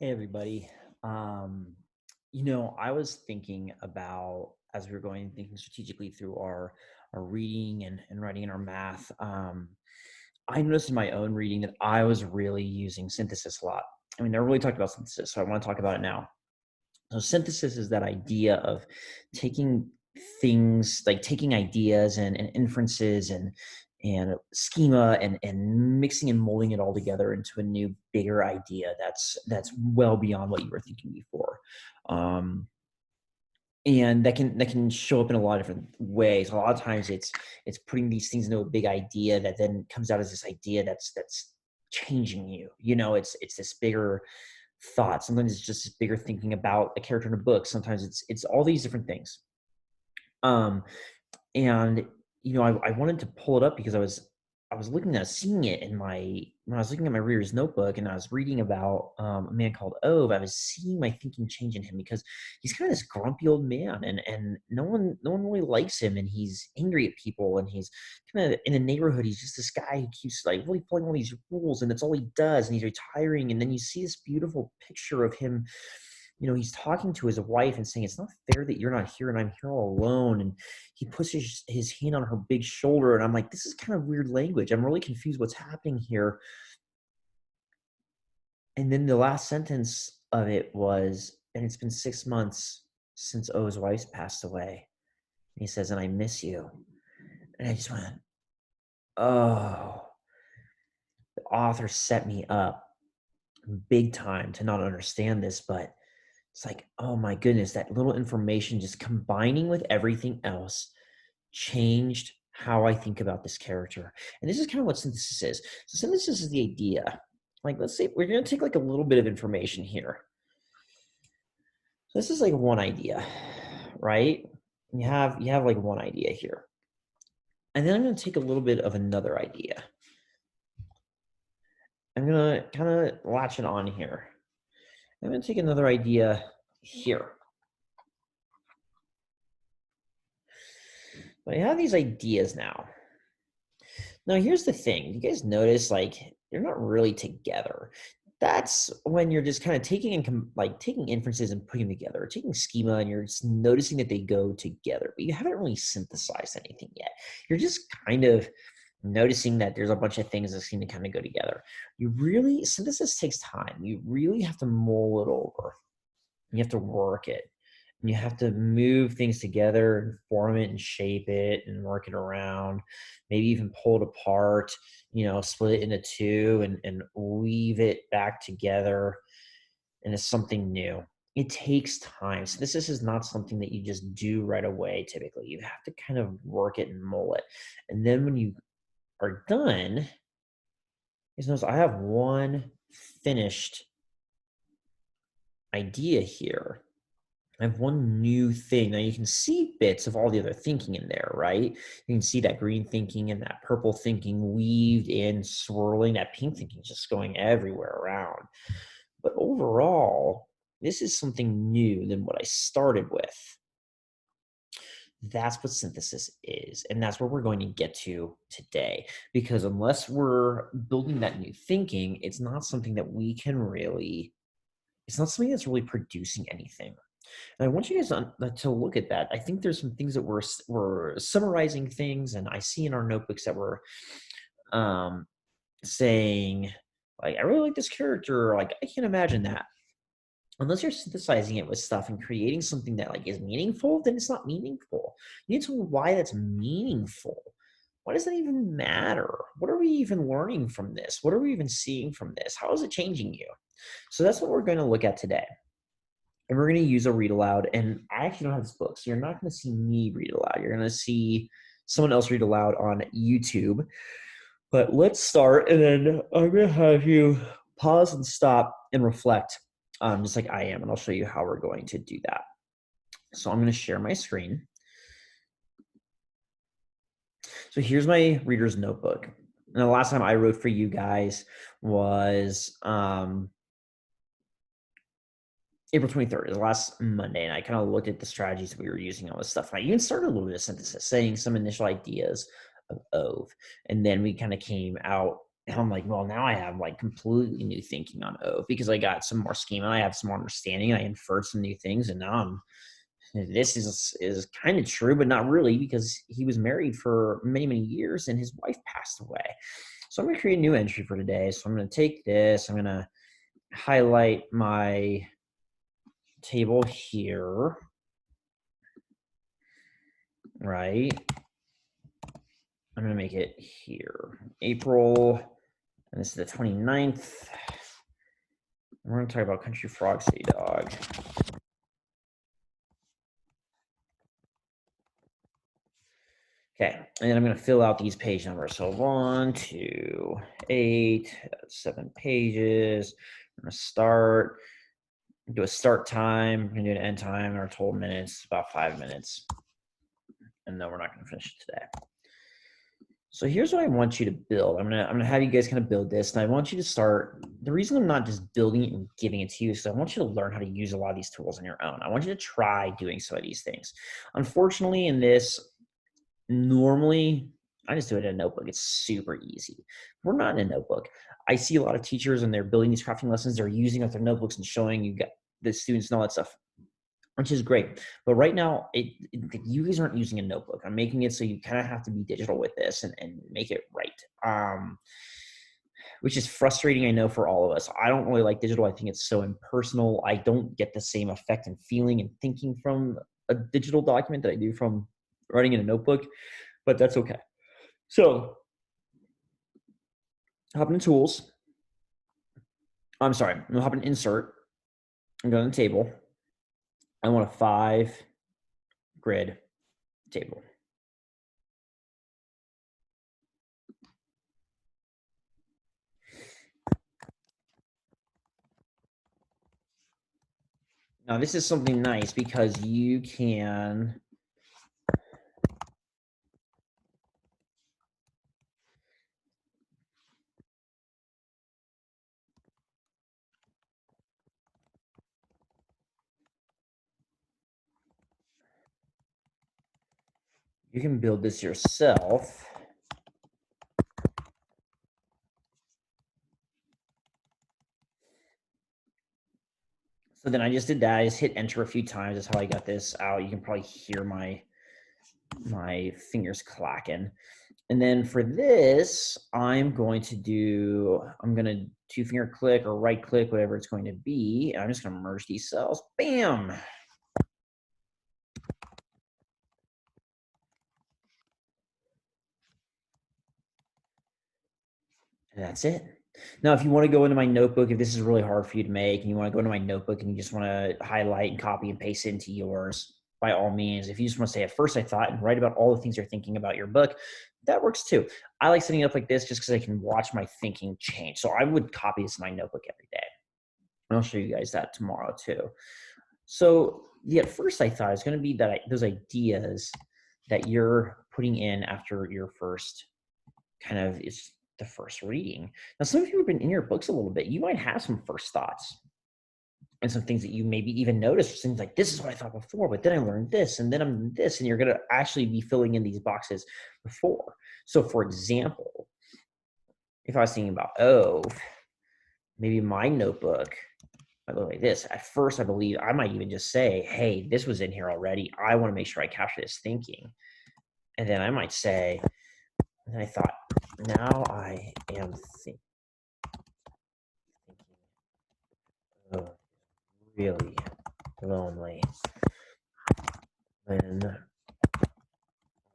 Hey everybody. Um, I was thinking about as we were thinking strategically through our reading and writing and our math. I noticed in my own reading that I was really using synthesis a lot. I mean, never really talked about synthesis, so I want to talk about it now. So synthesis is that idea of taking things like taking ideas and inferences and schema and mixing and molding it all together into a new bigger idea that's well beyond what you were thinking before. Um, and that can show up in a lot of different ways. A lot of times it's putting these things into a big idea that then comes out as this idea that's changing you. It's this bigger thought. Sometimes it's just this bigger thinking about a character in a book. Sometimes it's all these different things. Um, and I wanted to pull it up because I was looking at seeing it in my when I was looking at my reader's notebook and I was reading about a man called Ove. I was seeing my thinking change in him because he's kind of this grumpy old man, and no one really likes him, and he's angry at people, and he's kind of in the neighborhood. He's just this guy who keeps like really following all these rules, and that's all he does. And he's retiring, and then you see this beautiful picture of him. He's talking to his wife and saying, "It's not fair that you're not here and I'm here all alone." And he puts his hand on her big shoulder. And I'm like, this is kind of weird language. I'm really confused what's happening here. And then the last sentence of it was, and it's been 6 months since O's wife passed away. And he says, and I miss you. And I just went, oh, the author set me up big time to not understand this. But it's like, oh my goodness, that little information just combining with everything else changed how I think about this character. And this is kind of what synthesis is. So synthesis is the idea. Like, let's say we're going to take like a little bit of information here. So this is like one idea, right? You have like one idea here. And then I'm going to take a little bit of another idea. I'm going to kind of latch it on here. I'm going to take another idea here. But I have these ideas now. Now, here's the thing. You guys notice like they're not really together. That's when you're just kind of taking like taking inferences and putting them together, or taking schema and you're just noticing that they go together, but you haven't really synthesized anything yet. You're just kind of noticing that there's a bunch of things that seem to kind of go together. You really synthesis takes time. You really have to mull it over. You have to work it. And you have to move things together and form it and shape it and work it around, maybe even pull it apart, split it into two and weave it back together into something new. It takes time. So this is not something that you just do right away typically. You have to kind of work it and mull it. And then when you are done, you notice I have one finished idea here. I have one new thing. Now you can see bits of all the other thinking in there, right? You can see that green thinking and that purple thinking weaved in, swirling, that pink thinking just going everywhere around. But overall, this is something new than what I started with. That's what synthesis is. And that's where we're going to get to today. Because unless we're building that new thinking, it's not something that we can really, it's not something that's really producing anything. And I want you guys to look at that. I think there's some things that we're summarizing things, and I see in our notebooks that we're um, saying, like, I really like this character. Like, I can't imagine that. Unless you're synthesizing it with stuff and creating something that like is meaningful, then it's not meaningful. You need to know why that's meaningful. Why does that even matter? What are we even learning from this? What are we even seeing from this? How is it changing you? So that's what we're going to look at today. And we're going to use a read aloud. And I actually don't have this book, so you're not going to see me read aloud. You're going to see someone else read aloud on YouTube. But let's start, and then I'm going to have you pause and stop and reflect, just like I am, and I'll show you how we're going to do that. So I'm going to share my screen. So here's my reader's notebook. And the last time I wrote for you guys was April 23rd, the last Monday, and I kind of looked at the strategies that we were using, all this stuff. And I even started a little bit of synthesis, saying some initial ideas of Ove. And then we kind of came out And I'm like, well, now I have like completely new thinking on Ove because I got some more schema. I have some more understanding. I inferred some new things, and now this is kind of true, but not really because he was married for many, many years and his wife passed away. So I'm going to create a new entry for today. So I'm going to take this. I'm going to highlight my table here, right? I'm going to make it here, April, and this is the 29th. We're going to talk about Country Frog City Dog. Okay, and then I'm going to fill out these page numbers. So 1, 2, 8, 7 pages. I'm going to start, do a start time. I'm going to do an end time, our total minutes, about 5 minutes. And then we're not going to finish it today. So here's what I want you to build. I'm gonna have you guys kind of build this, and I want you to start. The reason I'm not just building it and giving it to you is because I want you to learn how to use a lot of these tools on your own. I want you to try doing some of these things. Unfortunately, in this, normally I just do it in a notebook. It's super easy. We're not in a notebook. I see a lot of teachers and they're building these crafting lessons. They're using up their notebooks and showing you the students and all that stuff, which is great. But right now, you guys aren't using a notebook. I'm making it so you kind of have to be digital with this and make it right, which is frustrating, I know, for all of us. I don't really like digital. I think it's so impersonal. I don't get the same effect and feeling and thinking from a digital document that I do from writing in a notebook, but that's okay. So hop into tools. I'm sorry, I'm hop in insert. I'm going to table. I want a 5 grid table. Now this is something nice because you can build this yourself. So then I just did that. I just hit enter a few times. That's how I got this out. You can probably hear my fingers clacking. And then for this, I'm going to 2-finger click or right click, whatever it's going to be. And I'm just going to merge these cells. Bam. And that's it. Now, if you want to go into my notebook, if this is really hard for you to make and you want to go into my notebook and you just want to highlight and copy and paste into yours, by all means. If you just want to say, at first I thought, and write about all the things you're thinking about your book, that works too. I like setting it up like this just because I can watch my thinking change. So I would copy this in my notebook every day. And I'll show you guys that tomorrow too. So the at first I thought is going to be that those ideas that you're putting in after your first kind of is the first reading. Now, some of you have been in your books a little bit. You might have some first thoughts and some things that you maybe even noticed, things like, this is what I thought before, but then I learned this, and then I'm this, and you're going to actually be filling in these boxes before. So for example, if I was thinking about, maybe my notebook might look like this. At first, I believe I might even just say, hey, this was in here already. I want to make sure I capture this thinking. And then I might say, and I thought, now I am thinking, oh, really lonely. When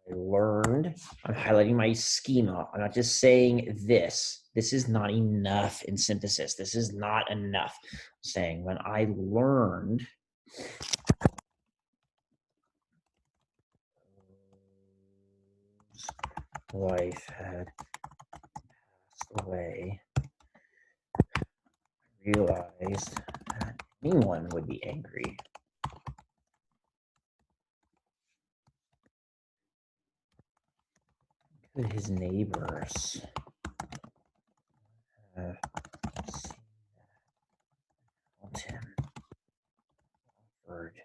I learned, I'm highlighting my schema. I'm not just saying this. This is not enough in synthesis. This is not enough. I'm saying when I learned wife had passed away, I realized that anyone would be angry. Could his neighbors have seen that him offered comfort?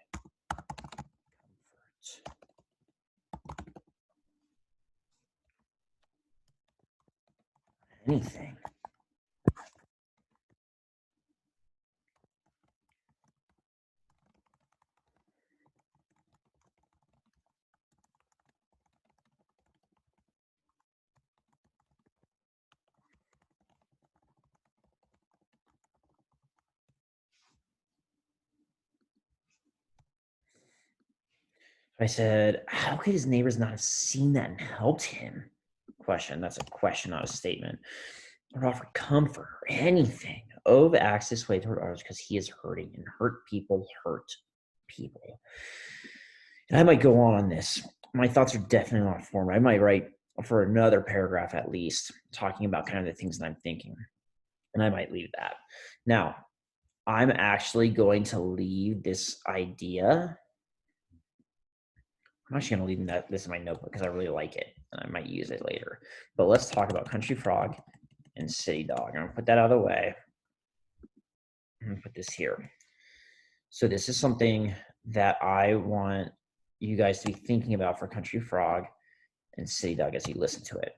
Anything. I said, how could his neighbors not have seen that and helped him? Question. That's a question, not a statement. Or offer comfort or anything. Ove acts this way toward others because he is hurting, and hurt people hurt people. And I might go on this. My thoughts are definitely not formed. I might write for another paragraph at least, talking about kind of the things that I'm thinking. And I might leave that. Now, I'm actually going to leave this idea. I'm actually going to leave this in my notebook because I really like it and I might use it later. But let's talk about Country Frog and City Dog. I'm going to put that out of the way. I'm going to put this here. So this is something that I want you guys to be thinking about for Country Frog and City Dog as you listen to it.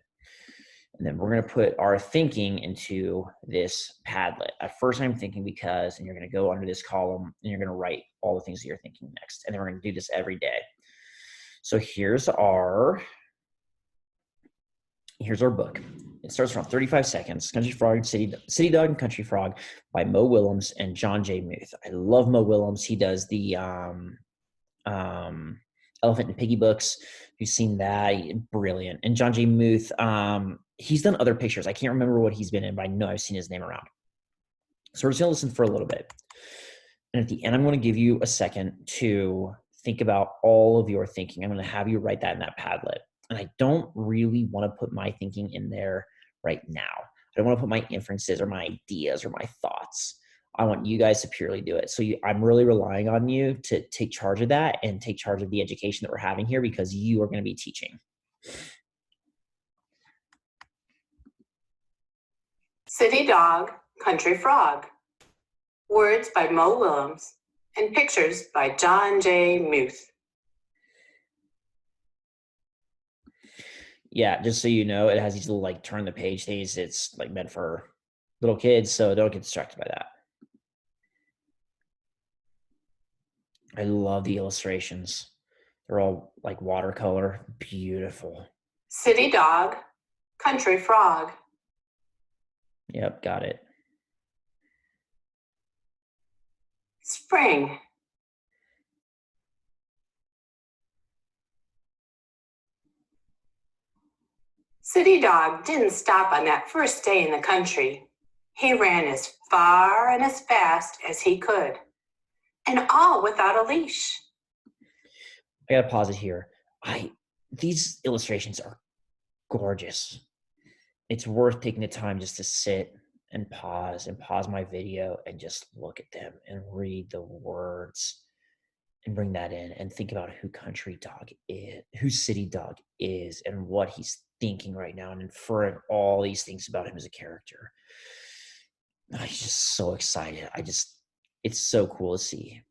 And then we're going to put our thinking into this Padlet. At first, I'm thinking because, and you're going to go under this column and you're going to write all the things that you're thinking next. And then we're going to do this every day. So here's our book. It starts around 35 seconds. Country Frog, City Dog, and Country Frog by Mo Willems and John J. Muth. I love Mo Willems. He does the Elephant and Piggy books. You've seen that. Brilliant. And John J. Muth, he's done other pictures. I can't remember what he's been in, but I know I've seen his name around. So we're just going to listen for a little bit. And at the end, I'm going to give you a second to think about all of your thinking. I'm going to have you write that in that Padlet. And I don't really want to put my thinking in there right now. I don't want to put my inferences or my ideas or my thoughts. I want you guys to purely do it. So I'm really relying on you to take charge of that and take charge of the education that we're having here because you are going to be teaching. City Dog, Country Frog. Words by Mo Willems and pictures by John J. Muth. Yeah, just so you know, it has these little like turn the page things. It's like meant for little kids, so don't get distracted by that. I love the illustrations. They're all like watercolor. Beautiful. City Dog, Country Frog. Yep, got it. Spring. City Dog didn't stop on that first day in the country. He ran as far and as fast as he could, and all without a leash. I gotta pause it here. These illustrations are gorgeous. It's worth taking the time just to sit and pause my video and just look at them and read the words and bring that in and think about who Country Dog is, who City Dog is, and what he's thinking right now and inferring all these things about him as a character. I'm just so excited. It's so cool to see.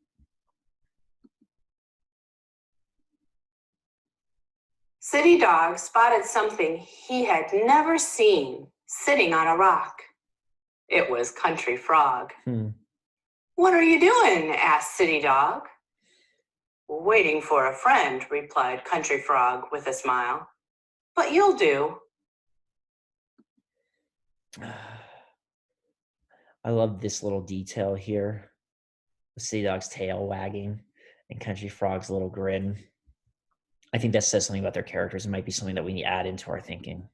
City Dog spotted something he had never seen sitting on a rock. It was Country Frog. What are you doing? Asked City Dog. Waiting for a friend, replied Country Frog with a smile. But you'll do. I love this little detail here. The City Dog's tail wagging and Country Frog's little grin. I think that says something about their characters. It might be something that we need to add into our thinking.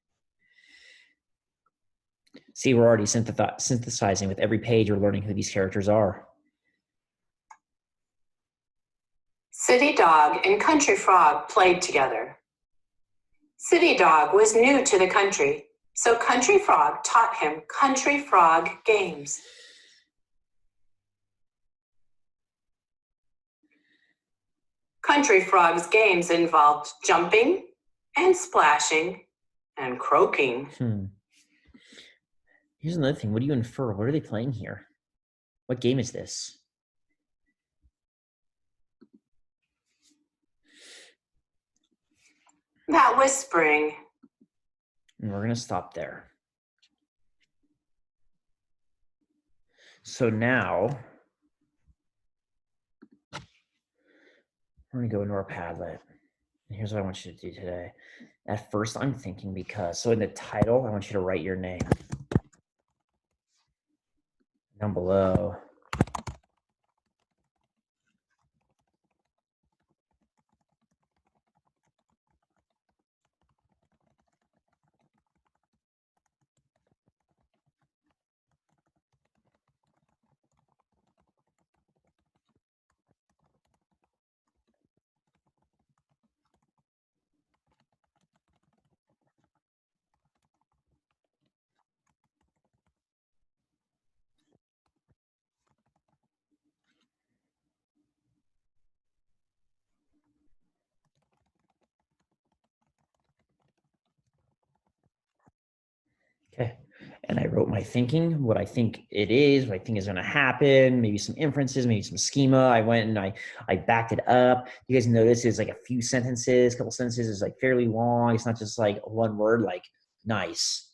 See, we're already synthesizing with every page. We're learning who these characters are. City Dog and Country Frog played together. City Dog was new to the country, so Country Frog taught him Country Frog games. Country Frog's games involved jumping and splashing and croaking. Here's another thing. What do you infer? What are they playing here? What game is this? That was spring. And we're going to stop there. So now we're going to go into our Padlet. And here's what I want you to do today. At first, I'm thinking so in the title, I want you to write your name down below. Okay. And I wrote my thinking, what I think it is, what I think is going to happen, maybe some inferences, maybe some schema. I went and I backed it up. You guys notice it's like a few sentences, a couple sentences. It's like fairly long. It's not just like one word, like nice,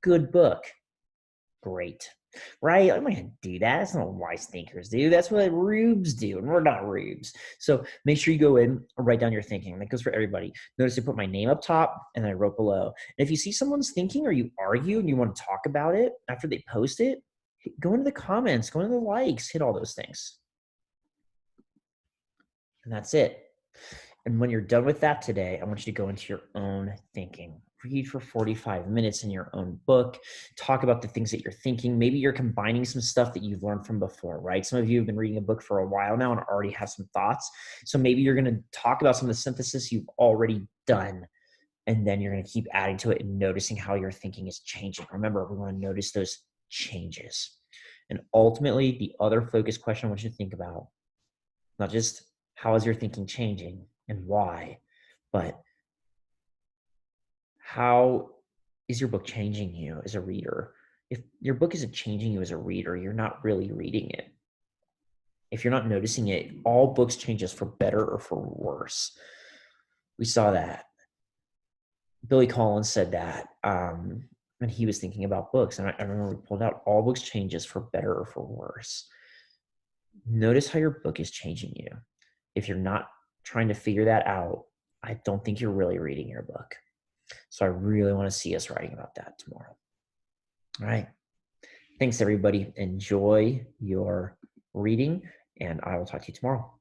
good book, great. Right? I'm not going to do that. That's not what wise thinkers do. That's what rubes do, and we're not rubes. So make sure you go in and write down your thinking. That goes for everybody. Notice I put my name up top and then I wrote below. And if you see someone's thinking or you argue and you want to talk about it after they post it, go into the comments, go into the likes, hit all those things. And that's it. And when you're done with that today, I want you to go into your own thinking. Read for 45 minutes in your own book. Talk about the things that you're thinking. Maybe you're combining some stuff that you've learned from before, right? Some of you have been reading a book for a while now and already have some thoughts. So maybe you're going to talk about some of the synthesis you've already done. And then you're going to keep adding to it and noticing how your thinking is changing. Remember, we want to notice those changes. And ultimately, the other focus question I want you to think about, not just how is your thinking changing and why, but how is your book changing you as a reader? If your book isn't changing you as a reader, you're not really reading it. If you're not noticing it, all books change us for better or for worse. We saw that. Billy Collins said that when he was thinking about books. And I remember we pulled out all books change us for better or for worse. Notice how your book is changing you. If you're not trying to figure that out, I don't think you're really reading your book. So I really want to see us writing about that tomorrow. All right. Thanks, everybody. Enjoy your reading, and I will talk to you tomorrow.